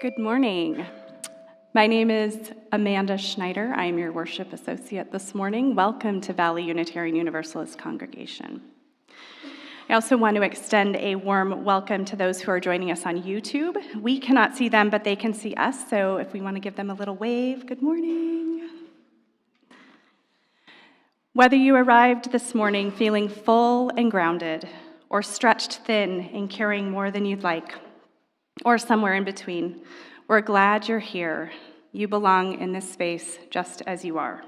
Good morning. My name is Amanda Schneider. I am your worship associate this morning. Welcome to Valley Unitarian Universalist Congregation. I also want to extend a warm welcome to those who are joining us on YouTube. We cannot see them, but they can see us, so if we want to give them a little wave, good morning. Whether you arrived this morning feeling full and grounded, or stretched thin and carrying more than you'd like, or somewhere in between, we're glad you're here. You belong in this space just as you are.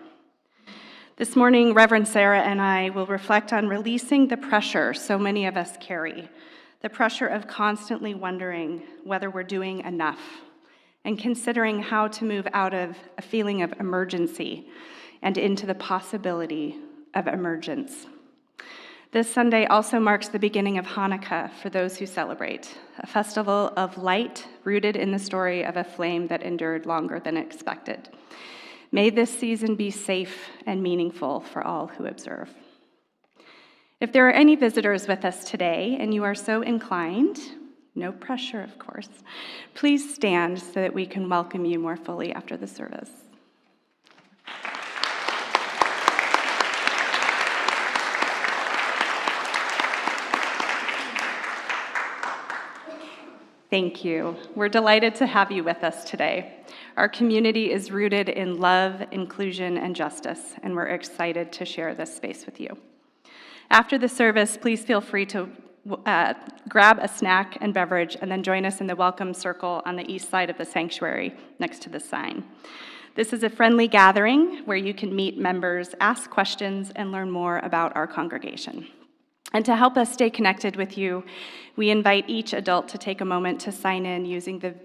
This morning, Reverend Sarah and I will reflect on releasing the pressure so many of us carry, the pressure of constantly wondering whether we're doing enough, and considering how to move out of a feeling of emergency and into the possibility of emergence. This Sunday also marks the beginning of Hanukkah for those who celebrate, a festival of light rooted in the story of a flame that endured longer than expected. May this season be safe and meaningful for all who observe. If there are any visitors with us today and you are so inclined, no pressure of course, please stand so that we can welcome you more fully after the service. Thank you. We're delighted to have you with us today. Our community is rooted in love, inclusion, and justice, and we're excited to share this space with you. After the service, please feel free to grab a snack and beverage and then join us in the welcome circle on the east side of the sanctuary next to the sign. This is a friendly gathering where you can meet members, ask questions, and learn more about our congregation. And to help us stay connected with you, we invite each adult to take a moment to sign in using the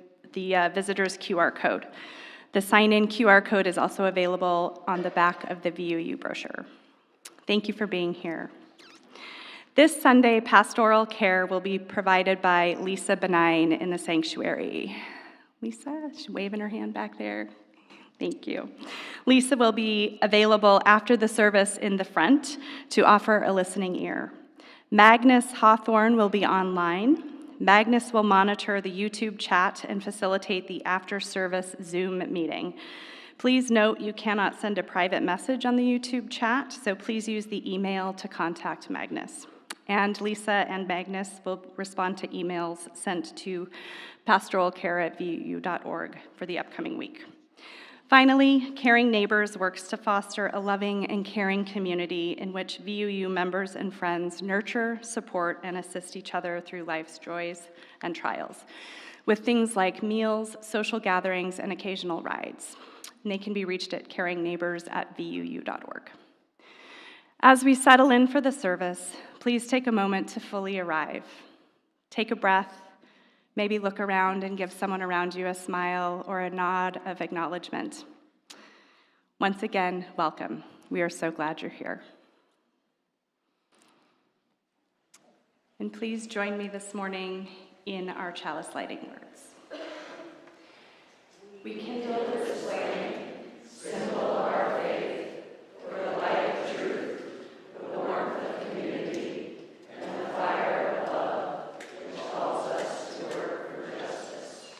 visitor's QR code. The sign-in QR code is also available on the back of the VUU brochure. Thank you for being here. This Sunday, pastoral care will be provided by Lisa Benign in the sanctuary. Lisa, she's waving her hand back there. Thank you. Lisa will be available after the service in the front to offer a listening ear. Magnus Hawthorne will be online. Magnus will monitor the YouTube chat and facilitate the after-service Zoom meeting. Please note you cannot send a private message on the YouTube chat, so please use the email to contact Magnus. And Lisa and Magnus will respond to emails sent to pastoralcare@vuu.org for the upcoming week. Finally, Caring Neighbors works to foster a loving and caring community in which VUU members and friends nurture, support, and assist each other through life's joys and trials, with things like meals, social gatherings, and occasional rides. And they can be reached at caringneighbors@vuu.org. As we settle in for the service, please take a moment to fully arrive. Take a breath. Maybe look around and give someone around you a smile or a nod of acknowledgement. Once again, welcome. We are so glad you're here. And please join me this morning in our chalice lighting words. We kindle this flame, symbol of our faith, for the light of truth, the warmth of community, and the fire of love, which calls us to work for justice.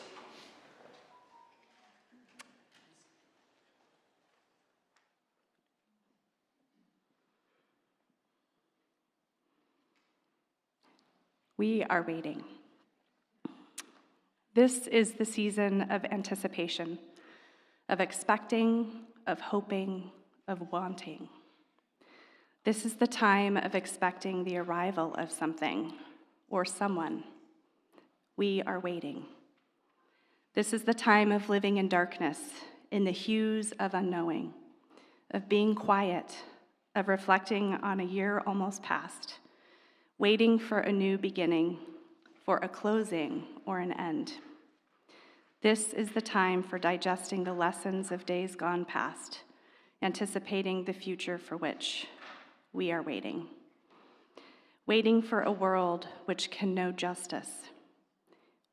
We are waiting. This is the season of anticipation, of expecting, of hoping, of wanting. This is the time of expecting the arrival of something or someone. We are waiting. This is the time of living in darkness, in the hues of unknowing, of being quiet, of reflecting on a year almost past, waiting for a new beginning, for a closing or an end. This is the time for digesting the lessons of days gone past, anticipating the future for which we are waiting. Waiting for a world which can know justice.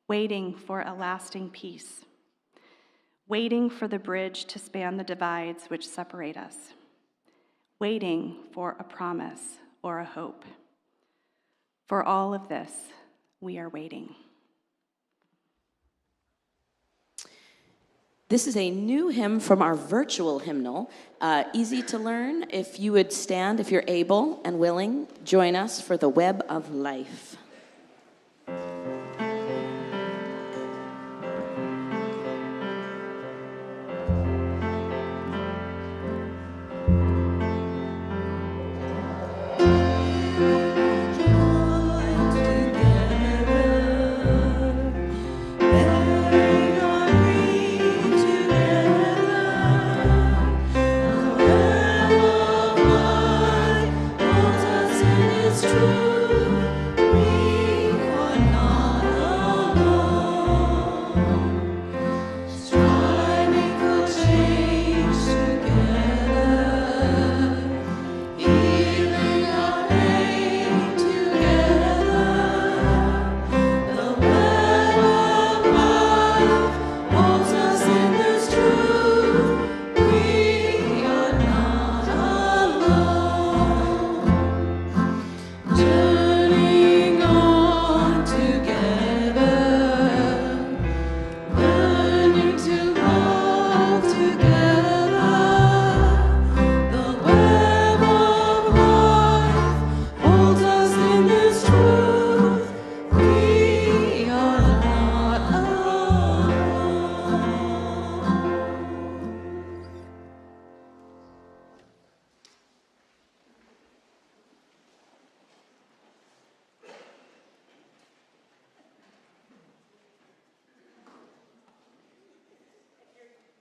Waiting for a lasting peace. Waiting for the bridge to span the divides which separate us. Waiting for a promise or a hope. For all of this, we are waiting. This is a new hymn from our virtual hymnal. Easy to learn. If you would stand, if you're able and willing, join us for the Web of Life.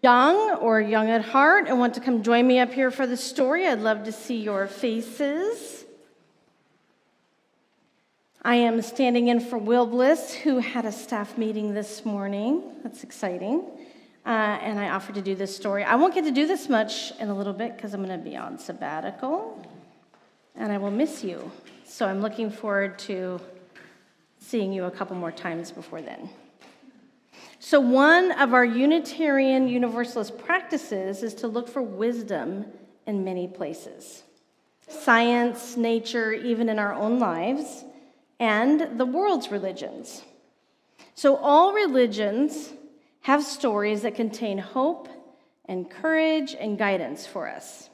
Young or young at heart and want to come join me up here for the story, I'd love to see your faces. I am standing in for Will Bliss, who had a staff meeting this morning. That's exciting. And I offered to do this story. I won't get to do this much in a little bit because I'm going to be on sabbatical, and I will miss you. So I'm looking forward to seeing you a couple more times before then. So one of our Unitarian Universalist practices is to look for wisdom in many places. Science, nature, even in our own lives, and the world's religions. So all religions have stories that contain hope and courage and guidance for us.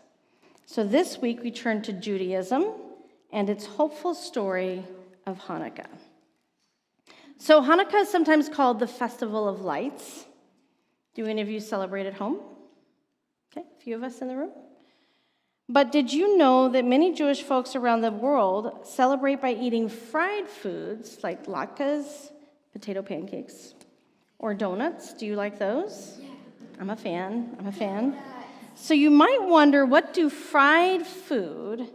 So this week we turn to Judaism and its hopeful story of Hanukkah. So Hanukkah is sometimes called the Festival of Lights. Do any of you celebrate at home? Okay, a few of us in the room. But did you know that many Jewish folks around the world celebrate by eating fried foods like latkes, potato pancakes, or donuts? Do you like those? Yeah. I'm a fan. So you might wonder, what do fried food,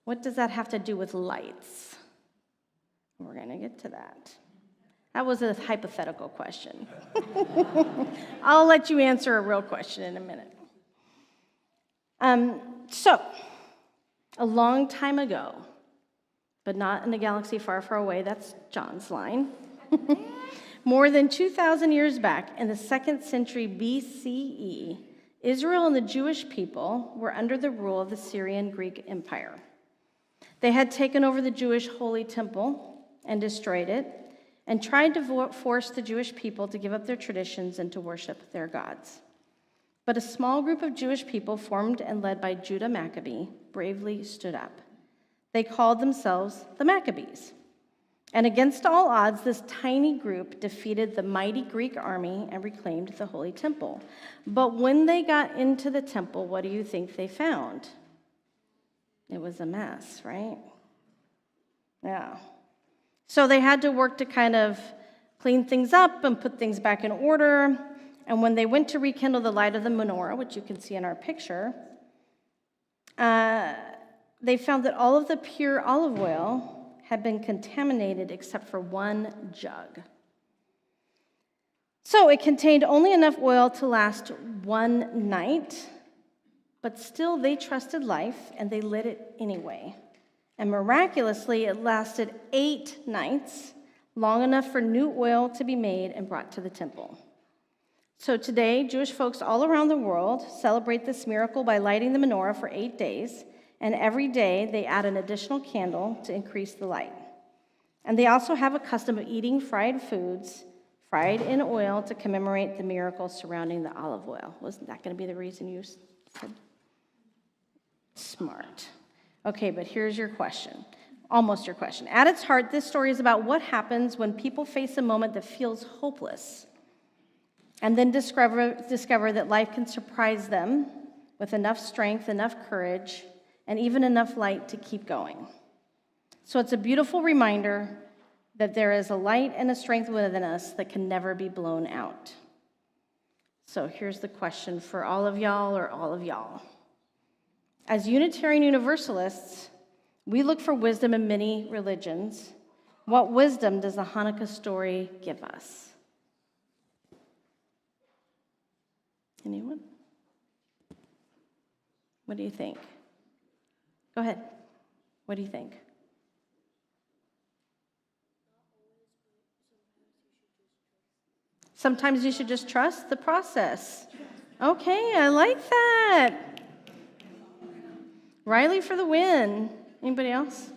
what does that have to do with lights? We're going to get to that. That was a hypothetical question. I'll let you answer a real question in a minute. So, a long time ago, but not in a galaxy far, far away, that's John's line. More than 2,000 years back, in the 2nd century BCE, Israel and the Jewish people were under the rule of the Syrian Greek Empire. They had taken over the Jewish Holy Temple and destroyed it, and tried to force the Jewish people to give up their traditions and to worship their gods. But a small group of Jewish people, formed and led by Judah Maccabee, bravely stood up. They called themselves the Maccabees. And against all odds, this tiny group defeated the mighty Greek army and reclaimed the Holy Temple. But when they got into the temple, what do you think they found? It was a mess, right? Yeah. So they had to work to kind of clean things up and put things back in order. And when they went to rekindle the light of the menorah, which you can see in our picture, they found that all of the pure olive oil had been contaminated except for one jug. So it contained only enough oil to last one night, but still they trusted life and they lit it anyway. And miraculously, it lasted 8 nights, long enough for new oil to be made and brought to the temple. So today, Jewish folks all around the world celebrate this miracle by lighting the menorah for 8 days, and every day they add an additional candle to increase the light. And they also have a custom of eating fried fried in oil to commemorate the miracle surrounding the olive oil. Wasn't that going to be the reason you said? Smart. Okay, but here's your question. Almost your question. At its heart, this story is about what happens when people face a moment that feels hopeless and then discover that life can surprise them with enough strength, enough courage, and even enough light to keep going. So it's a beautiful reminder that there is a light and a strength within us that can never be blown out. So here's the question for all of y'all or all of y'all. As Unitarian Universalists, we look for wisdom in many religions. What wisdom does the Hanukkah story give us? Anyone? What do you think? Go ahead. What do you think? Sometimes you should just trust the process. Okay, I like that. Riley for the win. Anybody else?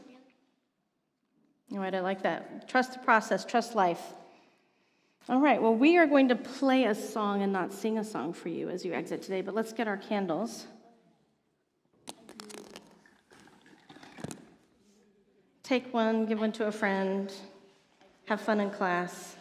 All right, I like that. Trust the process, trust life. All right, well, we are going to play a song and not sing a song for you as you exit today, but let's get our candles. Take one, give one to a friend. Have fun in class.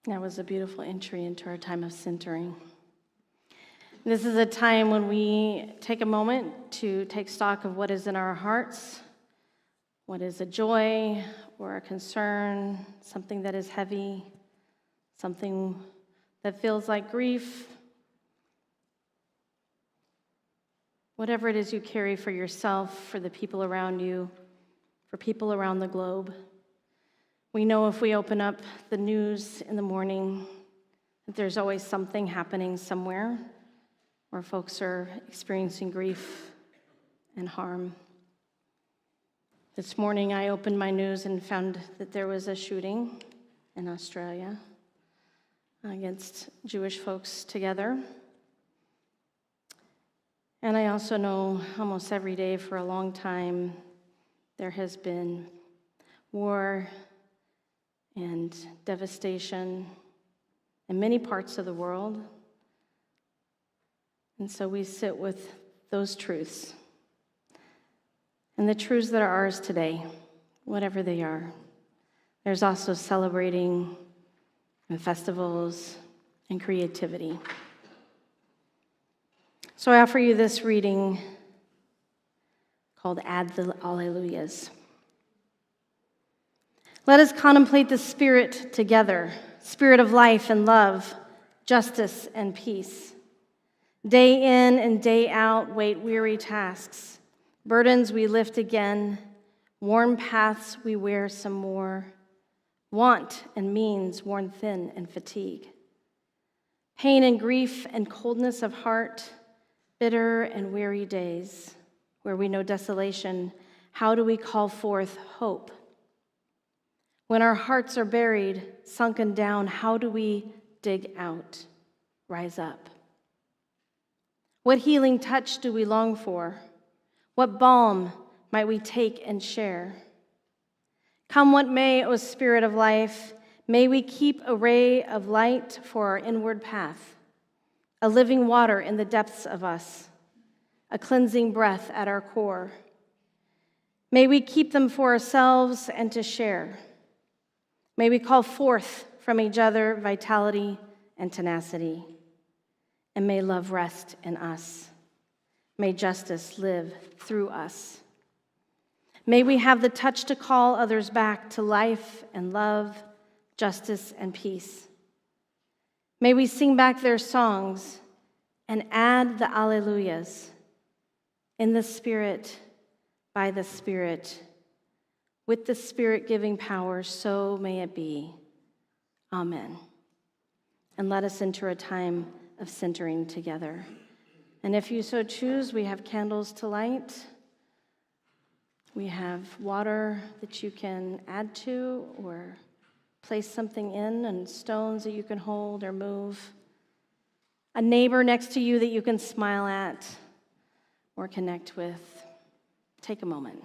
That was a beautiful entry into our time of centering. This is a time when we take a moment to take stock of what is in our hearts, what is a joy or a concern, something that is heavy, something that feels like grief. Whatever it is you carry for yourself, for the people around you, for people around the globe. We know if we open up the news in the morning that there's always something happening somewhere where folks are experiencing grief and harm. This morning I opened my news and found that there was a shooting in Australia against Jewish folks together. And I also know almost every day for a long time there has been war and devastation in many parts of the world. And so we sit with those truths and the truths that are ours today, whatever they are. There's also celebrating and festivals and creativity. So I offer you this reading called Add the Alleluias. Let us contemplate the Spirit together, Spirit of life and love, justice and peace. Day in and day out, wait weary tasks. Burdens we lift again. Worn paths we wear some more. Want and means worn thin and fatigue. Pain and grief and coldness of heart. Bitter and weary days where we know desolation. How do we call forth hope? When our hearts are buried, sunken down, how do we dig out, rise up? What healing touch do we long for? What balm might we take and share? Come what may, O Spirit of life, may we keep a ray of light for our inward path, a living water in the depths of us, a cleansing breath at our core. May we keep them for ourselves and to share. May we call forth from each other vitality and tenacity. And may love rest in us. May justice live through us. May we have the touch to call others back to life and love, justice and peace. May we sing back their songs and add the alleluias in the Spirit, by the Spirit, with the Spirit giving power, so may it be. Amen. And let us enter a time of centering together. And if you so choose, we have candles to light. We have water that you can add to or place something in, and stones that you can hold or move. A neighbor next to you that you can smile at or connect with. Take a moment.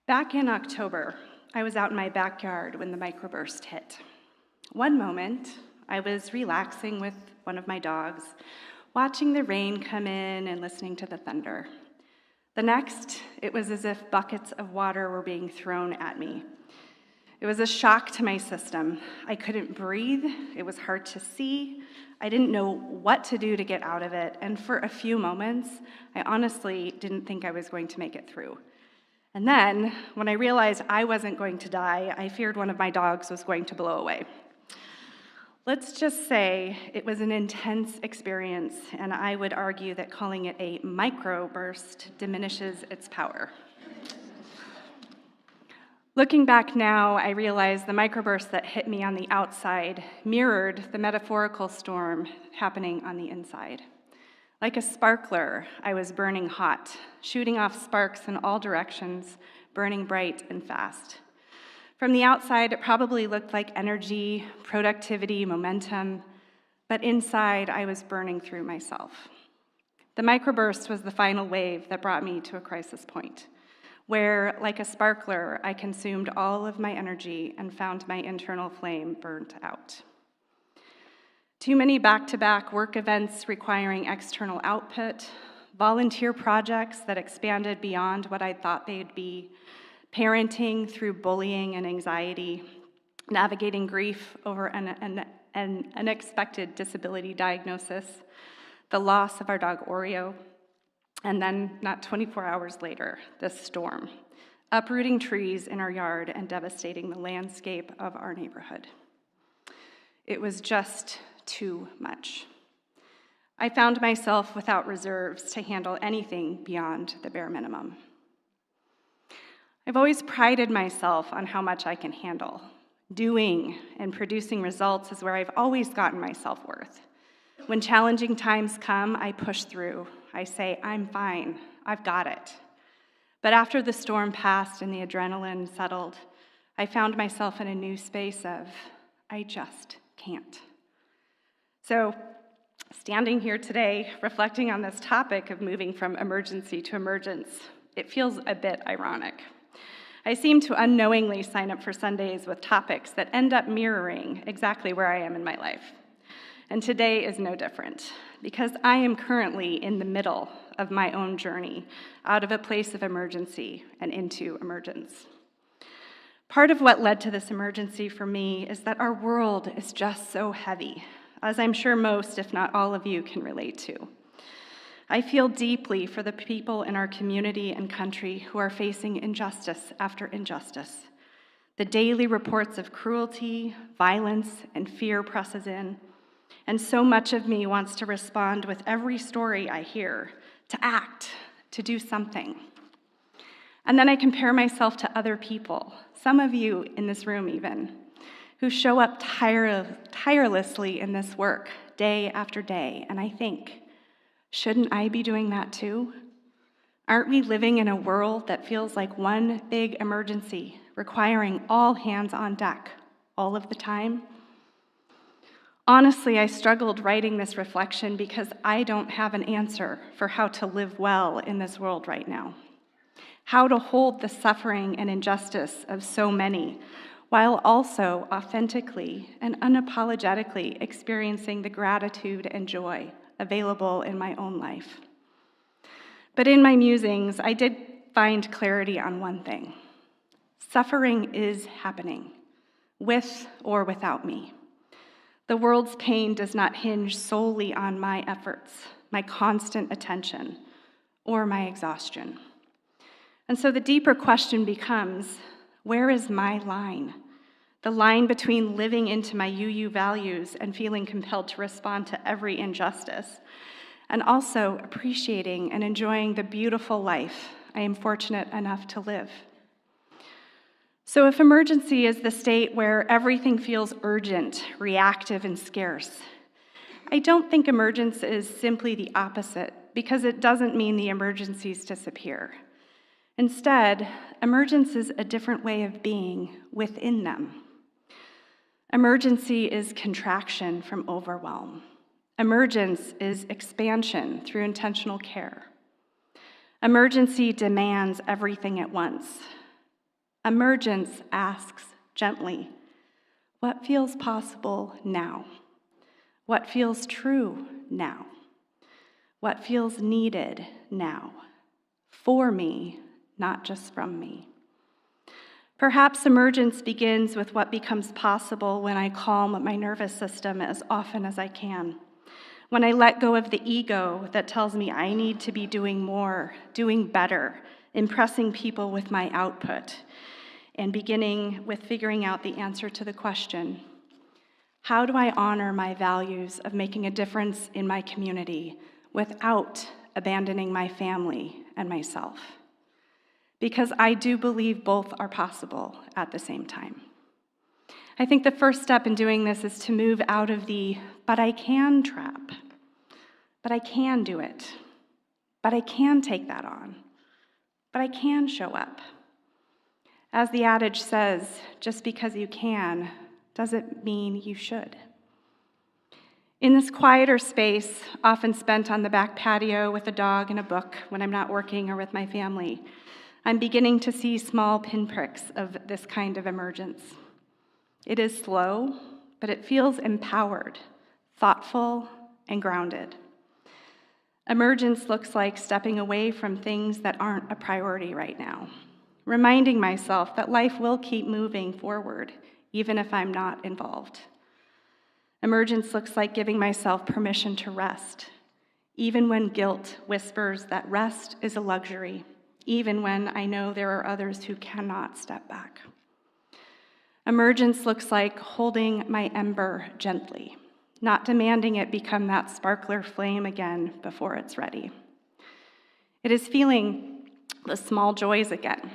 Back in October, I was out in my backyard when the microburst hit. One moment, I was relaxing with one of my dogs, watching the rain come in and listening to the thunder. The next, it was as if buckets of water were being thrown at me. It was a shock to my system. I couldn't breathe. It was hard to see. I didn't know what to do to get out of it. And for a few moments, I honestly didn't think I was going to make it through. And then, when I realized I wasn't going to die, I feared one of my dogs was going to blow away. Let's just say it was an intense experience, and I would argue that calling it a microburst diminishes its power. Looking back now, I realize the microburst that hit me on the outside mirrored the metaphorical storm happening on the inside. Like a sparkler, I was burning hot, shooting off sparks in all directions, burning bright and fast. From the outside, it probably looked like energy, productivity, momentum, but inside, I was burning through myself. The microburst was the final wave that brought me to a crisis point, where, like a sparkler, I consumed all of my energy and found my internal flame burnt out. Too many back-to-back work events requiring external output, volunteer projects that expanded beyond what I thought they'd be, parenting through bullying and anxiety, navigating grief over an unexpected disability diagnosis, the loss of our dog Oreo, and then, not 24 hours later, this storm, uprooting trees in our yard and devastating the landscape of our neighborhood. It was just too much. I found myself without reserves to handle anything beyond the bare minimum. I've always prided myself on how much I can handle. Doing and producing results is where I've always gotten my self-worth. When challenging times come, I push through. I say, I'm fine, I've got it. But after the storm passed and the adrenaline settled, I found myself in a new space of, I just can't. So, standing here today, reflecting on this topic of moving from emergency to emergence, it feels a bit ironic. I seem to unknowingly sign up for Sundays with topics that end up mirroring exactly where I am in my life. And today is no different, because I am currently in the middle of my own journey out of a place of emergency and into emergence. Part of what led to this emergency for me is that our world is just so heavy, as I'm sure most, if not all of you, can relate to. I feel deeply for the people in our community and country who are facing injustice after injustice. The daily reports of cruelty, violence, and fear presses in, and so much of me wants to respond with every story I hear, to act, to do something. And then I compare myself to other people, some of you in this room even, who show up tirelessly in this work day after day, and I think, shouldn't I be doing that too? Aren't we living in a world that feels like one big emergency, requiring all hands on deck all of the time? Honestly, I struggled writing this reflection because I don't have an answer for how to live well in this world right now. How to hold the suffering and injustice of so many, while also authentically and unapologetically experiencing the gratitude and joy available in my own life. But in my musings, I did find clarity on one thing. Suffering is happening, with or without me. The world's pain does not hinge solely on my efforts, my constant attention, or my exhaustion. And so the deeper question becomes, where is my line? The line between living into my VUU values and feeling compelled to respond to every injustice, and also appreciating and enjoying the beautiful life I am fortunate enough to live. So if emergency is the state where everything feels urgent, reactive, and scarce, I don't think emergence is simply the opposite, because it doesn't mean the emergencies disappear. Instead, emergence is a different way of being within them. Emergency is contraction from overwhelm. Emergence is expansion through intentional care. Emergency demands everything at once. Emergence asks gently, what feels possible now? What feels true now? What feels needed now? For me, not just from me. Perhaps emergence begins with what becomes possible when I calm my nervous system as often as I can. When I let go of the ego that tells me I need to be doing more, doing better, impressing people with my output, and beginning with figuring out the answer to the question, how do I honor my values of making a difference in my community without abandoning my family and myself? Because I do believe both are possible at the same time. I think the first step in doing this is to move out of the "but I can" trap. But I can do it. But I can take that on. But I can show up. As the adage says, just because you can doesn't mean you should. In this quieter space, often spent on the back patio with a dog and a book when I'm not working or with my family, I'm beginning to see small pinpricks of this kind of emergence. It is slow, but it feels empowered, thoughtful, and grounded. Emergence looks like stepping away from things that aren't a priority right now, reminding myself that life will keep moving forward, even if I'm not involved. Emergence looks like giving myself permission to rest, even when guilt whispers that rest is a luxury, even when I know there are others who cannot step back. Emergence looks like holding my ember gently, not demanding it become that sparkler flame again before it's ready. It is feeling the small joys again,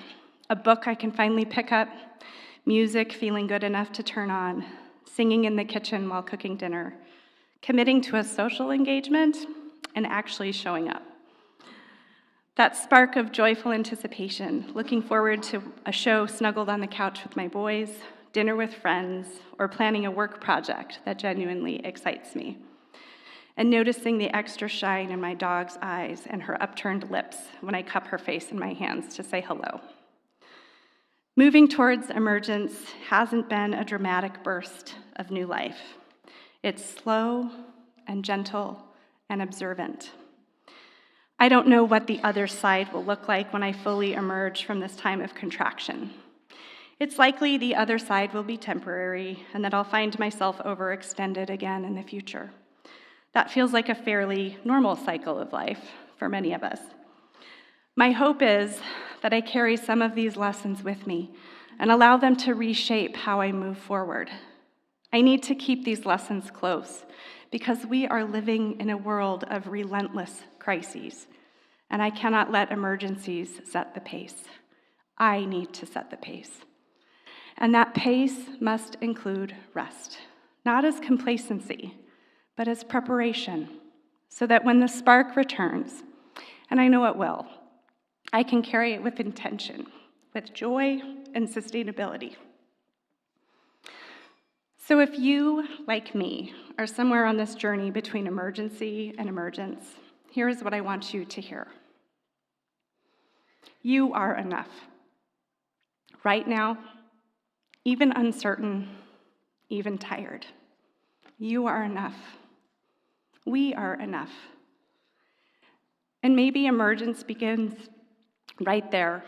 a book I can finally pick up, music feeling good enough to turn on, singing in the kitchen while cooking dinner, committing to a social engagement, and actually showing up. That spark of joyful anticipation, looking forward to a show snuggled on the couch with my boys, dinner with friends, or planning a work project that genuinely excites me. And noticing the extra shine in my dog's eyes and her upturned lips when I cup her face in my hands to say hello. Moving towards emergence hasn't been a dramatic burst of new life. It's slow and gentle and observant. I don't know what the other side will look like when I fully emerge from this time of contraction. It's likely the other side will be temporary and that I'll find myself overextended again in the future. That feels like a fairly normal cycle of life for many of us. My hope is that I carry some of these lessons with me and allow them to reshape how I move forward. I need to keep these lessons close because we are living in a world of relentless crises, and I cannot let emergencies set the pace. I need to set the pace. And that pace must include rest, not as complacency, but as preparation, so that when the spark returns, and I know it will, I can carry it with intention, with joy and sustainability. So if you, like me, are somewhere on this journey between emergency and emergence, here's what I want you to hear. You are enough. Right now, even uncertain, even tired. You are enough. We are enough. And maybe emergence begins right there,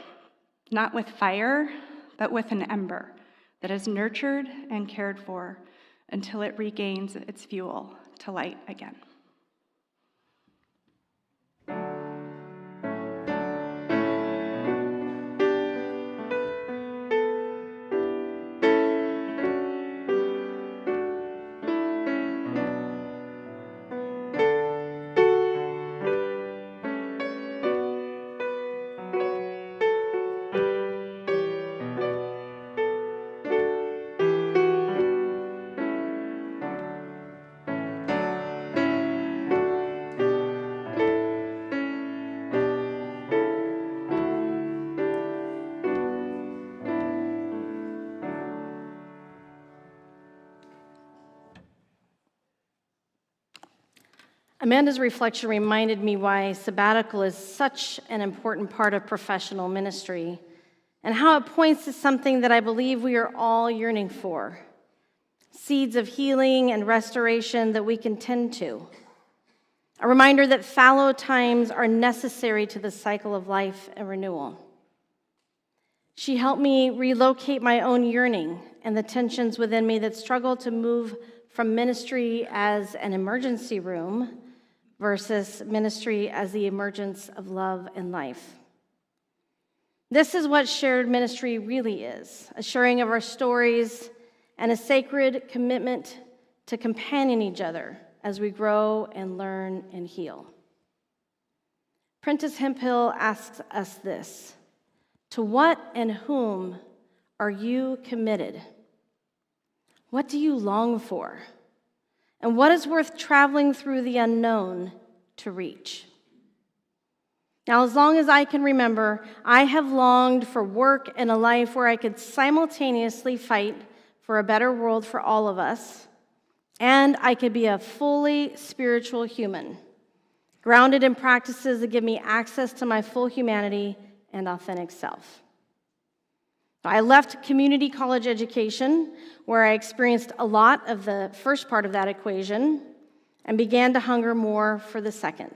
not with fire, but with an ember that is nurtured and cared for until it regains its fuel to light again. Amanda's reflection reminded me why sabbatical is such an important part of professional ministry. and how it points to something that I believe we are all yearning for: seeds of healing and restoration that we can tend to. A reminder that fallow times are necessary to the cycle of life and renewal. She helped me relocate my own yearning and the tensions within me that struggle to move from ministry as an emergency room versus ministry as the emergence of love and life. This is what shared ministry really is: a sharing of our stories and a sacred commitment to companion each other as we grow and learn and heal. Prentice Hemphill asks us this: to what and whom are you committed? What do you long for? And what is worth traveling through the unknown to reach? Now, as long as I can remember, I have longed for work and a life where I could simultaneously fight for a better world for all of us, and I could be a fully spiritual human, grounded in practices that give me access to my full humanity and authentic self. I left community college education, where I experienced a lot of the first part of that equation, and began to hunger more for the second.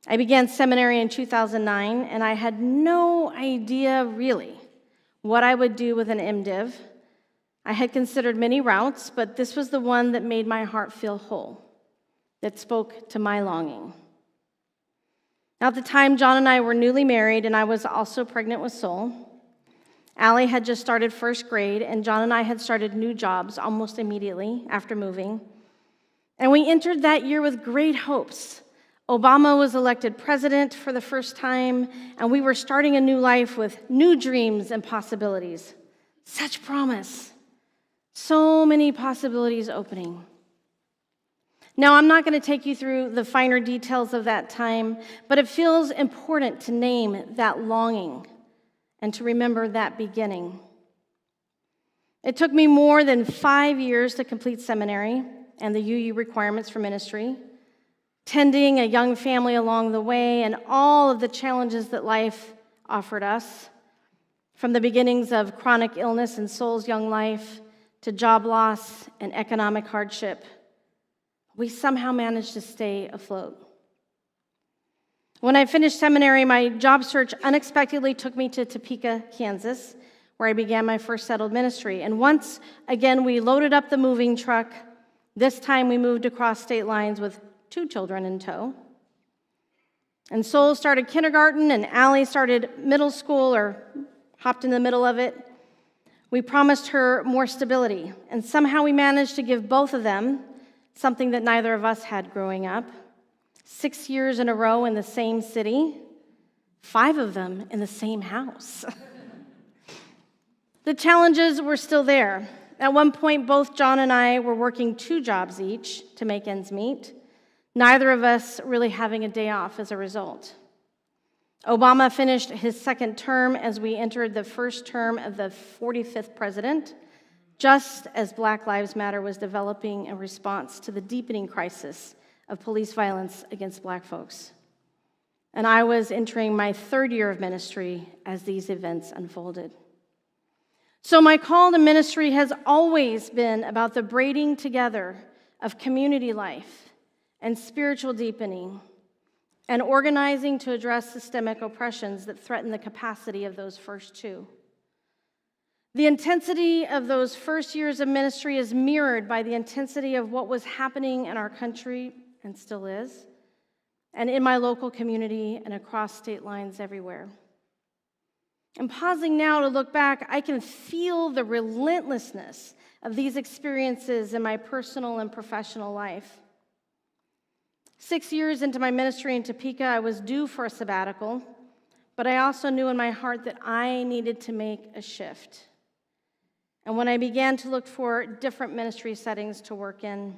I began seminary in 2009, and I had no idea really what I would do with an MDiv. I had considered many routes, but this was the one that made my heart feel whole, that spoke to my longing. Now, at the time, John and I were newly married, and I was also pregnant with Soul. Allie had just started first grade, and John and I had started new jobs almost immediately after moving. And we entered that year with great hopes. Obama was elected president for the first time, and we were starting a new life with new dreams and possibilities. Such promise. So many possibilities opening. Now, I'm not going to take you through the finer details of that time, but it feels important to name that longing and to remember that beginning. It took me more than 5 years to complete seminary and the UU requirements for ministry, tending a young family along the way, and all of the challenges that life offered us, from the beginnings of chronic illness in Soul's young life to job loss and economic hardship. We somehow managed to stay afloat. When I finished seminary, my job search unexpectedly took me to Topeka, Kansas, where I began my first settled ministry. And once again, we loaded up the moving truck. This time we moved across state lines with 2 children in tow. And Soul started kindergarten, and Allie started middle school, or hopped in the middle of it. We promised her more stability, and somehow we managed to give both of them something that neither of us had growing up. 6 years in a row in the same city, 5 of them in the same house. The challenges were still there. At one point, both John and I were working 2 jobs each to make ends meet, neither of us really having a day off as a result. Obama finished his second term as we entered the first term of the 45th president, just as Black Lives Matter was developing in response to the deepening crisis of police violence against Black folks. And I was entering my 3rd year of ministry as these events unfolded. So my call to ministry has always been about the braiding together of community life and spiritual deepening, and organizing to address systemic oppressions that threaten the capacity of those first 2. The intensity of those first years of ministry is mirrored by the intensity of what was happening in our country, and still is, and in my local community and across state lines everywhere. And pausing now to look back, I can feel the relentlessness of these experiences in my personal and professional life. 6 years into my ministry in Topeka, I was due for a sabbatical, but I also knew in my heart that I needed to make a shift. And when I began to look for different ministry settings to work in,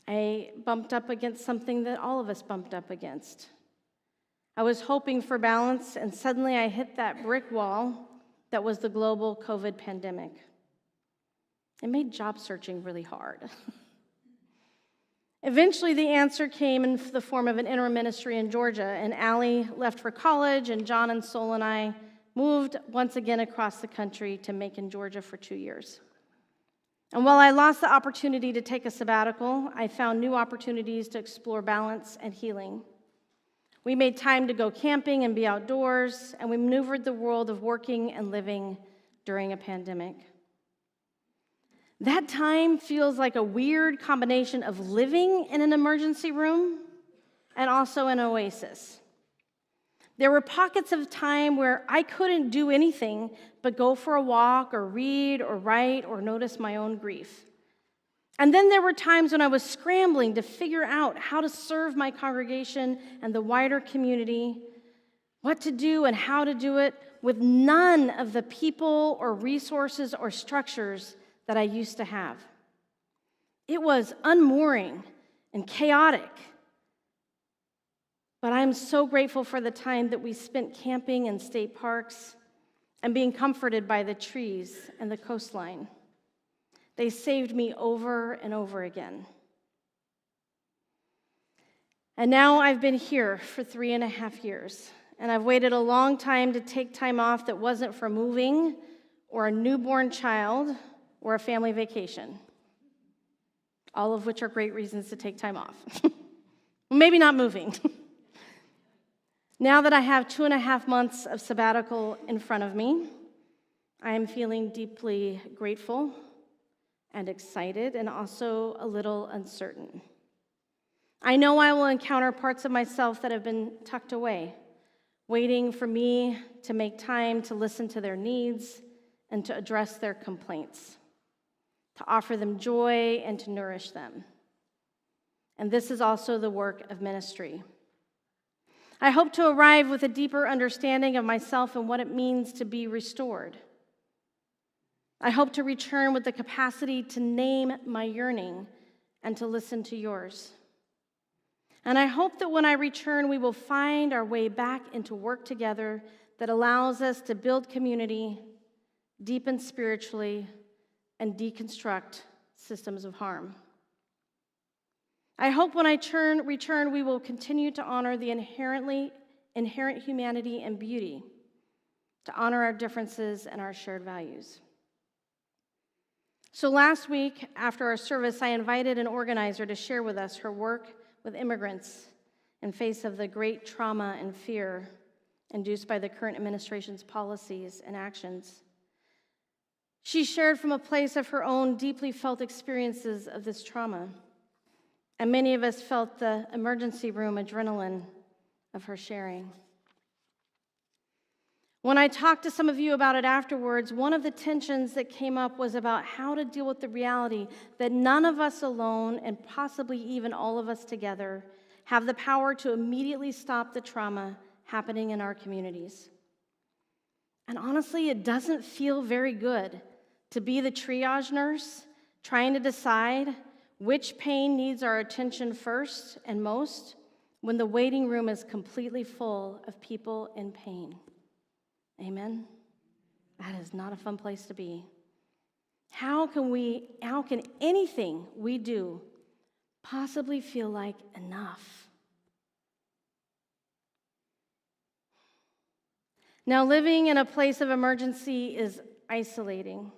I bumped up against something that all of us bumped up against. I was hoping for balance, and suddenly I hit that brick wall that was the global COVID pandemic. It made job searching really hard. Eventually, the answer came in the form of an interim ministry in Georgia, and Allie left for college, and John and Sol and I moved once again across the country to Macon, Georgia for 2 years. And while I lost the opportunity to take a sabbatical, I found new opportunities to explore balance and healing. We made time to go camping and be outdoors, and we maneuvered the world of working and living during a pandemic. That time feels like a weird combination of living in an emergency room and also an oasis. There were pockets of time where I couldn't do anything but go for a walk or read or write or notice my own grief. And then there were times when I was scrambling to figure out how to serve my congregation and the wider community, what to do and how to do it with none of the people or resources or structures that I used to have. It was unmooring and chaotic. But I'm so grateful for the time that we spent camping in state parks and being comforted by the trees and the coastline. They saved me over and over again. And now I've been here for 3.5 years, and I've waited a long time to take time off that wasn't for moving or a newborn child or a family vacation, all of which are great reasons to take time off. Maybe not moving. Now that I have 2.5 months of sabbatical in front of me, I am feeling deeply grateful and excited and also a little uncertain. I know I will encounter parts of myself that have been tucked away, waiting for me to make time to listen to their needs and to address their complaints, to offer them joy and to nourish them. And this is also the work of ministry. I hope to arrive with a deeper understanding of myself and what it means to be restored. I hope to return with the capacity to name my yearning and to listen to yours. And I hope that when I return, we will find our way back into work together that allows us to build community, deepen spiritually, and deconstruct systems of harm. I hope when I return, we will continue to honor the inherent humanity and beauty, to honor our differences and our shared values. So last week, after our service, I invited an organizer to share with us her work with immigrants in face of the great trauma and fear induced by the current administration's policies and actions. She shared from a place of her own deeply felt experiences of this trauma. And many of us felt the emergency room adrenaline of her sharing. When I talked to some of you about it afterwards, one of the tensions that came up was about how to deal with the reality that none of us alone, and possibly even all of us together, have the power to immediately stop the trauma happening in our communities. And honestly, it doesn't feel very good to be the triage nurse trying to decide which pain needs our attention first and most when the waiting room is completely full of people in pain. Amen? That is not a fun place to be. How can anything we do possibly feel like enough? Now, living in a place of emergency is isolating.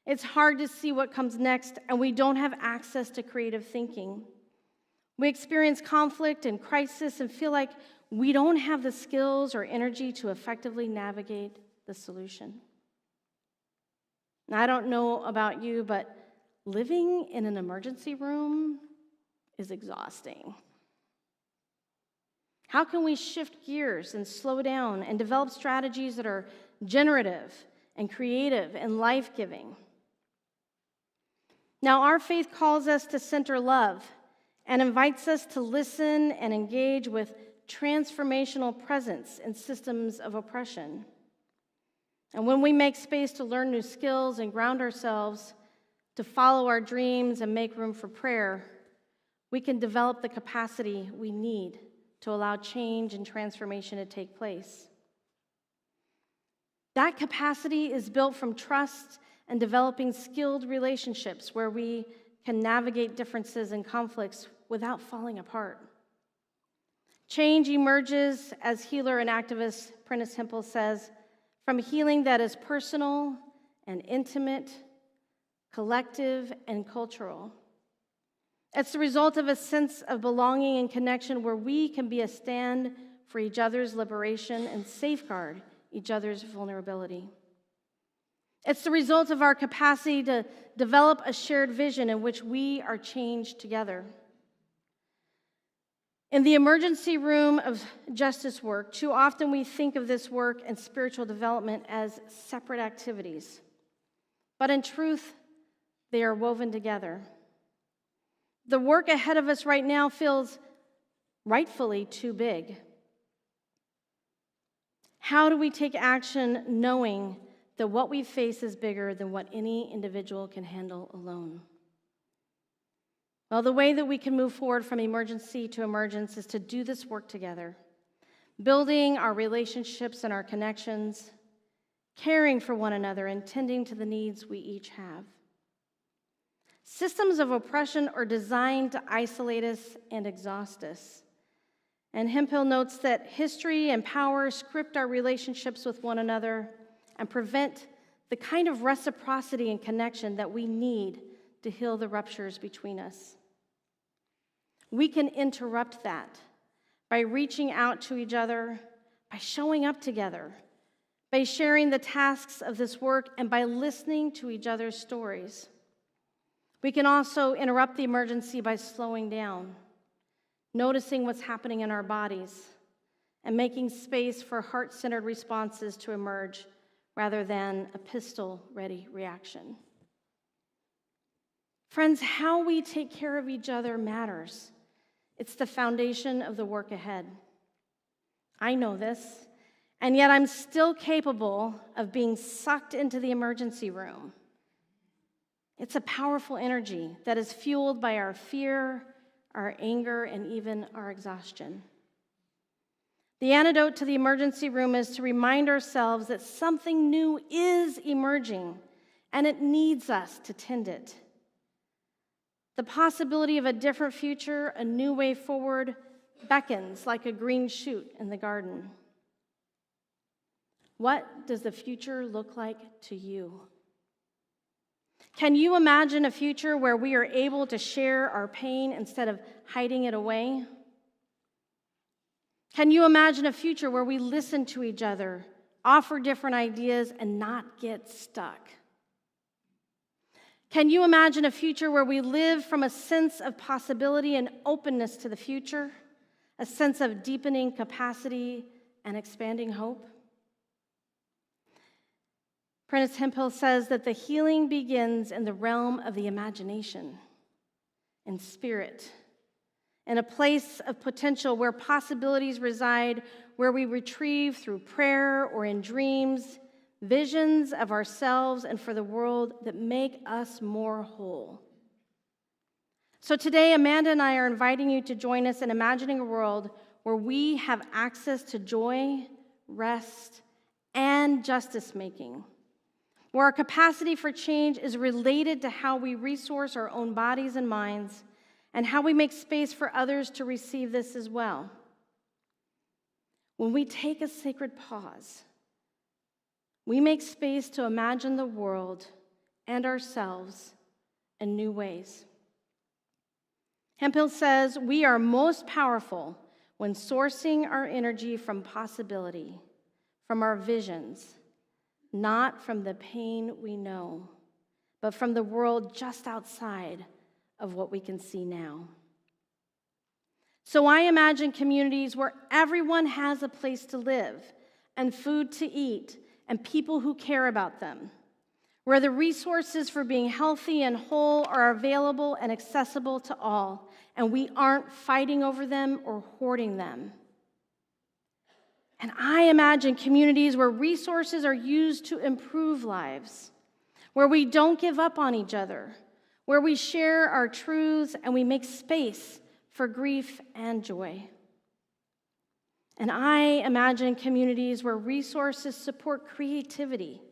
It's hard to see what comes next, and we don't have access to creative thinking. We experience conflict and crisis and feel like we don't have the skills or energy to effectively navigate the solution. Now, I don't know about you, but living in an emergency room is exhausting. How can we shift gears and slow down and develop strategies that are generative and creative and life-giving? Now, our faith calls us to center love and invites us to listen and engage with transformational presence in systems of oppression. And when we make space to learn new skills and ground ourselves, to follow our dreams and make room for prayer, we can develop the capacity we need to allow change and transformation to take place. That capacity is built from trust and developing skilled relationships where we can navigate differences and conflicts without falling apart. Change emerges, as healer and activist Prentice Hempel says, from healing that is personal and intimate, collective and cultural. It's the result of a sense of belonging and connection where we can be a stand for each other's liberation and safeguard each other's vulnerability. It's the result of our capacity to develop a shared vision in which we are changed together. In the emergency room of justice work, too often we think of this work and spiritual development as separate activities. But in truth, they are woven together. The work ahead of us right now feels rightfully too big. How do we take action knowing that what we face is bigger than what any individual can handle alone? Well, the way that we can move forward from emergency to emergence is to do this work together, building our relationships and our connections, caring for one another, and tending to the needs we each have. Systems of oppression are designed to isolate us and exhaust us. And Hempel notes that history and power script our relationships with one another and prevent the kind of reciprocity and connection that we need to heal the ruptures between us. We can interrupt that by reaching out to each other, by showing up together, by sharing the tasks of this work, and by listening to each other's stories. We can also interrupt the emergency by slowing down, noticing what's happening in our bodies, and making space for heart-centered responses to emerge rather than a pistol-ready reaction. Friends, how we take care of each other matters. It's the foundation of the work ahead. I know this, and yet I'm still capable of being sucked into the emergency room. It's a powerful energy that is fueled by our fear, our anger, and even our exhaustion. The antidote to the emergency room is to remind ourselves that something new is emerging, and it needs us to tend it. The possibility of a different future, a new way forward, beckons like a green shoot in the garden. What does the future look like to you? Can you imagine a future where we are able to share our pain instead of hiding it away? Can you imagine a future where we listen to each other, offer different ideas, and not get stuck? Can you imagine a future where we live from a sense of possibility and openness to the future, a sense of deepening capacity and expanding hope? Prentice Hempel says that the healing begins in the realm of the imagination and spirit, in a place of potential where possibilities reside, where we retrieve through prayer or in dreams visions of ourselves and for the world that make us more whole. So today, Amanda and I are inviting you to join us in imagining a world where we have access to joy, rest, and justice-making, where our capacity for change is related to how we resource our own bodies and minds, and how we make space for others to receive this as well. When we take a sacred pause, we make space to imagine the world and ourselves in new ways. Hempel says we are most powerful when sourcing our energy from possibility, from our visions, not from the pain we know, but from the world just outside of what we can see now. So I imagine communities where everyone has a place to live and food to eat and people who care about them, where the resources for being healthy and whole are available and accessible to all, and we aren't fighting over them or hoarding them. And I imagine communities where resources are used to improve lives, where we don't give up on each other, where we share our truths and we make space for grief and joy. And I imagine communities where resources support creativity,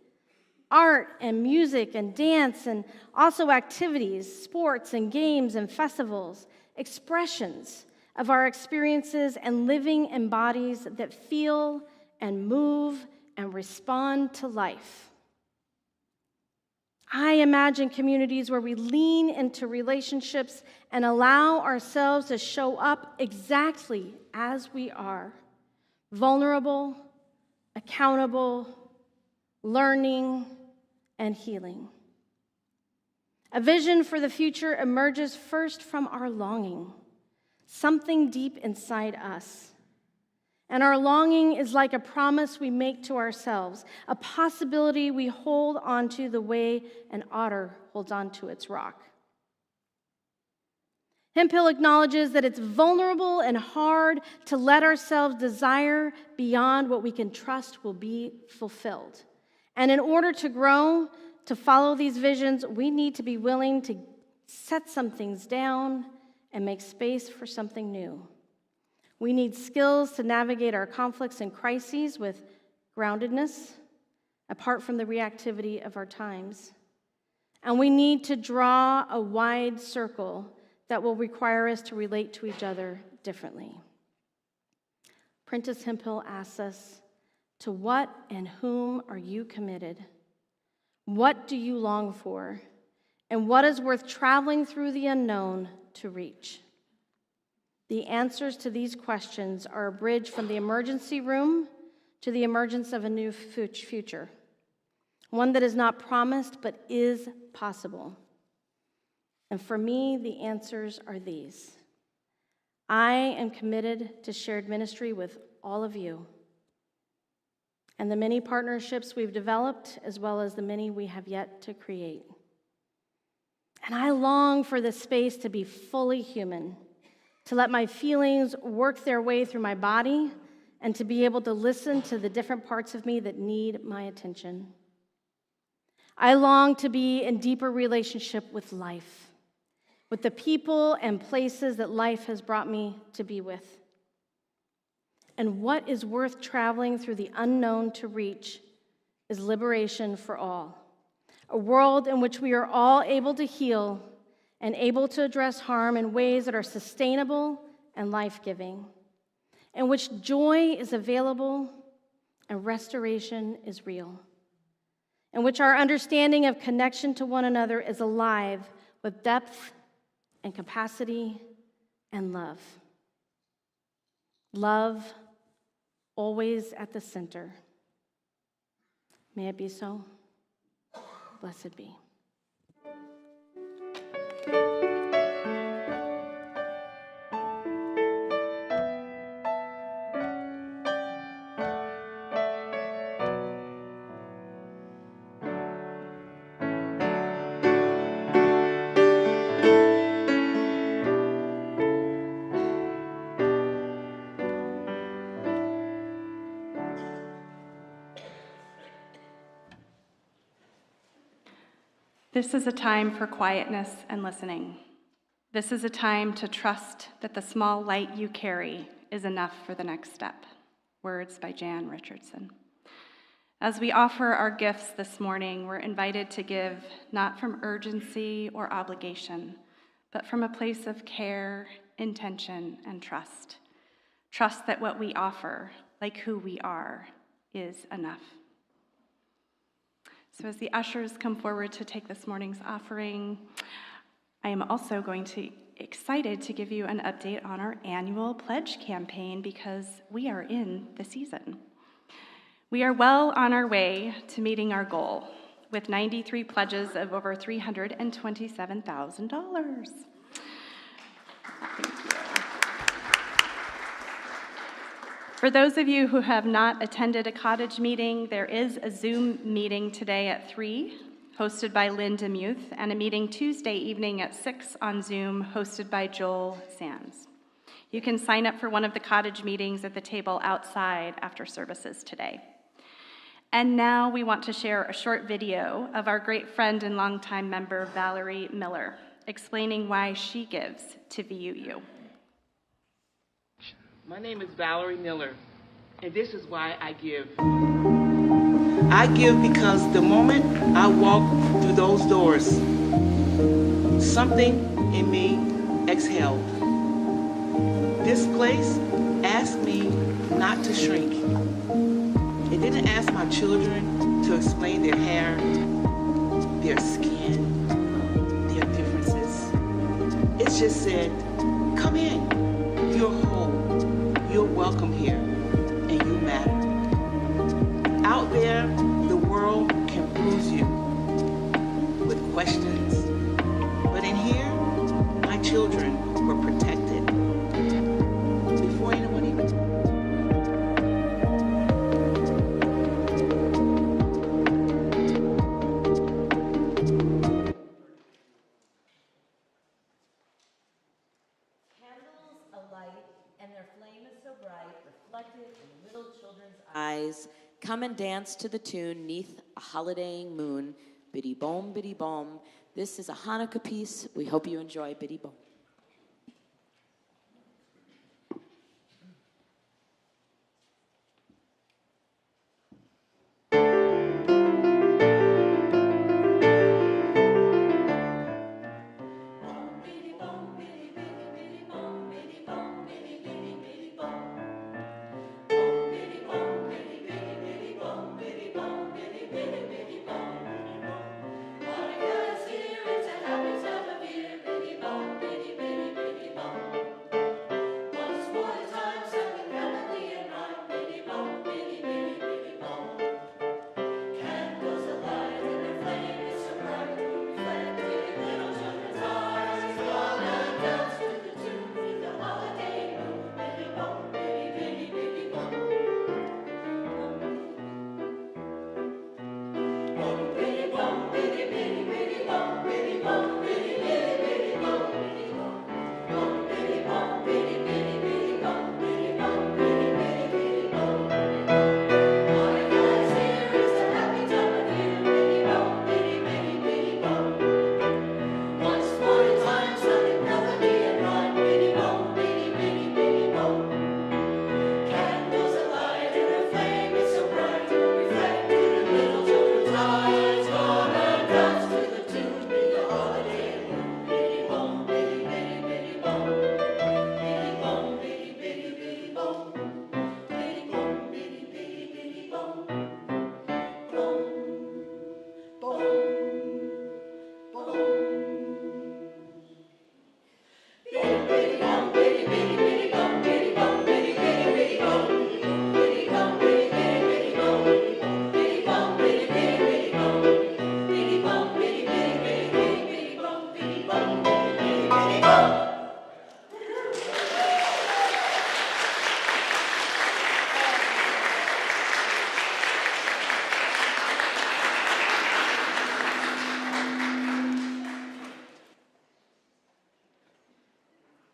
art and music and dance, and also activities, sports and games and festivals, expressions of our experiences and living in bodies that feel and move and respond to life. I imagine communities where we lean into relationships and allow ourselves to show up exactly as we are, vulnerable, accountable, learning, and healing. A vision for the future emerges first from our longing, something deep inside us. And our longing is like a promise we make to ourselves, a possibility we hold onto the way an otter holds onto its rock. Hemphill acknowledges that it's vulnerable and hard to let ourselves desire beyond what we can trust will be fulfilled. And in order to grow, to follow these visions, we need to be willing to set some things down and make space for something new. We need skills to navigate our conflicts and crises with groundedness, apart from the reactivity of our times. And we need to draw a wide circle that will require us to relate to each other differently. Prentice Hemphill asks us, to what and whom are you committed? What do you long for? And what is worth traveling through the unknown to reach? The answers to these questions are a bridge from the emergency room to the emergence of a new future, one that is not promised but is possible. And for me, the answers are these. I am committed to shared ministry with all of you and the many partnerships we've developed, as well as the many we have yet to create. And I long for this space to be fully human, to let my feelings work their way through my body, and to be able to listen to the different parts of me that need my attention. I long to be in deeper relationship with life, with the people and places that life has brought me to be with. And what is worth traveling through the unknown to reach is liberation for all, a world in which we are all able to heal and able to address harm in ways that are sustainable and life-giving, in which joy is available and restoration is real, in which our understanding of connection to one another is alive with depth and capacity and love. Love always at the center. May it be so. Blessed be. This is a time for quietness and listening. This is a time to trust that the small light you carry is enough for the next step. Words by Jan Richardson. As we offer our gifts this morning, we're invited to give not from urgency or obligation, but from a place of care, intention, and trust. Trust that what we offer, like who we are, is enough. So as the ushers come forward to take this morning's offering, I am also excited to give you an update on our annual pledge campaign because we are in the season. We are well on our way to meeting our goal with 93 pledges of over $327,000. Thank you. For those of you who have not attended a cottage meeting, there is a Zoom meeting today at 3, hosted by Lynn Demuth, and a meeting Tuesday evening at 6 on Zoom, hosted by Joel Sands. You can sign up for one of the cottage meetings at the table outside after services today. And now we want to share a short video of our great friend and longtime member, Valerie Miller, explaining why she gives to VUU. My name is Valerie Miller, and this is why I give. I give because the moment I walk through those doors, something in me exhaled. This place asked me not to shrink. It didn't ask my children to explain their hair, their skin, their differences. It just said, come in, you're whole, you're welcome here, and you matter. Out there, the world can bruise you with questions, but in here, my children were protected before anyone even. Candles alight, and their flame is so bright, reflected in little children's eyes. Come and dance to the tune neath a holidaying moon. Biddy bom, biddy bom. This is a Hanukkah piece. We hope you enjoy Biddy bom.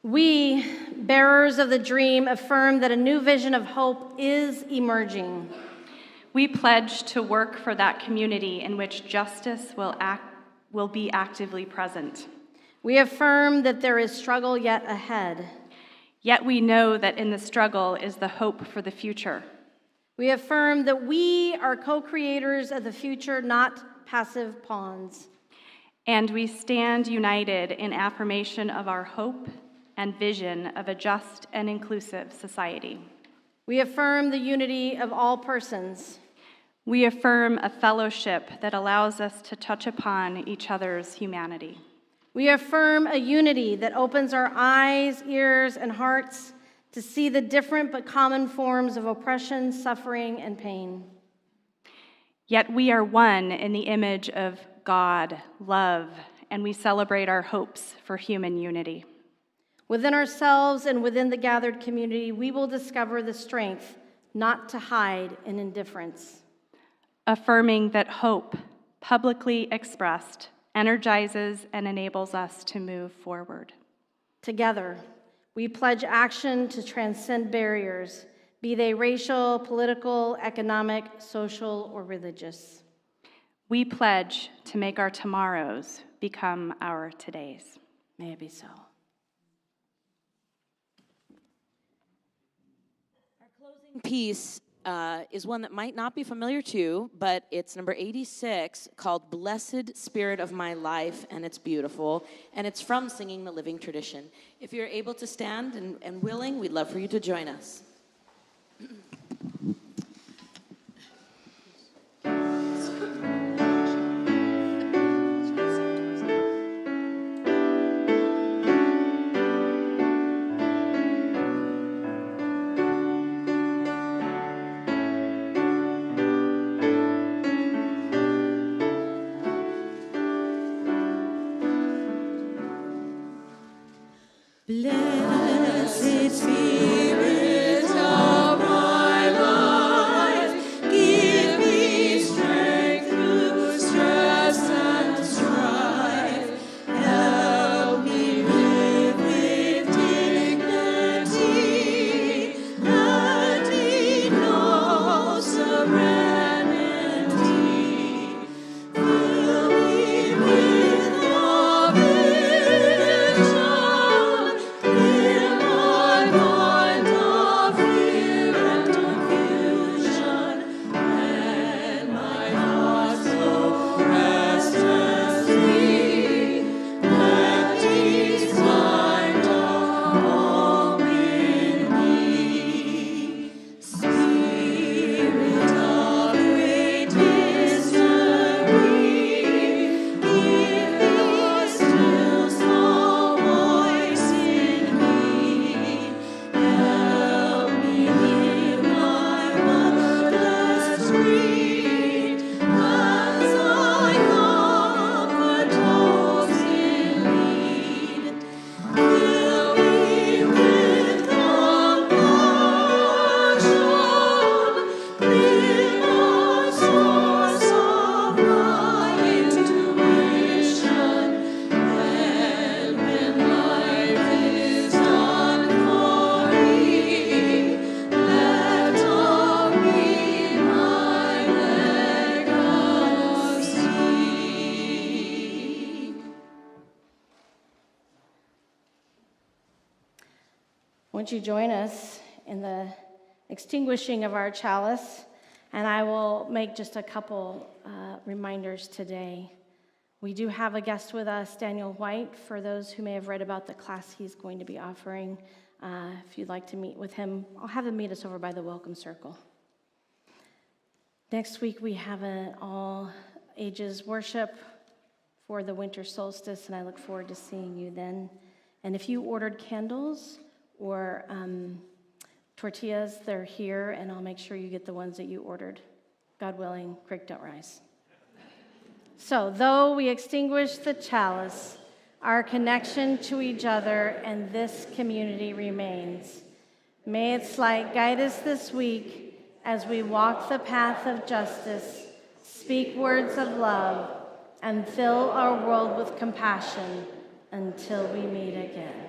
We, bearers of the dream, affirm that a new vision of hope is emerging. We pledge to work for that community in which justice will be actively present. We affirm that there is struggle yet ahead. Yet we know that in the struggle is the hope for the future. We affirm that we are co-creators of the future, not passive pawns. And we stand united in affirmation of our hope and vision of a just and inclusive society. We affirm the unity of all persons. We affirm a fellowship that allows us to touch upon each other's humanity. We affirm a unity that opens our eyes, ears, and hearts to see the different but common forms of oppression, suffering, and pain. Yet we are one in the image of God, love, and we celebrate our hopes for human unity. Within ourselves and within the gathered community, we will discover the strength not to hide in indifference. Affirming that hope, publicly expressed, energizes and enables us to move forward. Together, we pledge action to transcend barriers, be they racial, political, economic, social, or religious. We pledge to make our tomorrows become our todays. May it be so. Piece is one that might not be familiar to you, but it's number 86, called Blessed Spirit of My Life, and it's beautiful, and it's from Singing the Living Tradition. If you're able to stand and willing, we'd love for you to join us. Blessed Spirit of my life, give me strength through stress and strife. Help me live with dignity and in all serenity. Fill me with love in my mind of fear and confusion, and my heart so restlessly. Let peace find a home in me. Spirit of great mystery, give me still small voice in me. Help me hear my mother's creed as I comfort those in need. Fill me with compassion, clear my source of my intuition. And when life is done for me, let all be my legacy. Won't you join us in the extinguishing of our chalice? And I will make just a couple reminders today. We do have a guest with us, Daniel White, for those who may have read about the class he's going to be offering. If you'd like to meet with him, I'll have him meet us over by the Welcome Circle. Next week, we have an all-ages worship for the winter solstice, and I look forward to seeing you then. And if you ordered candles or tortillas, they're here, and I'll make sure you get the ones that you ordered. God willing, creek don't rise. So, though we extinguish the chalice, our connection to each other and this community remains. May its light guide us this week as we walk the path of justice, speak words of love, and fill our world with compassion until we meet again.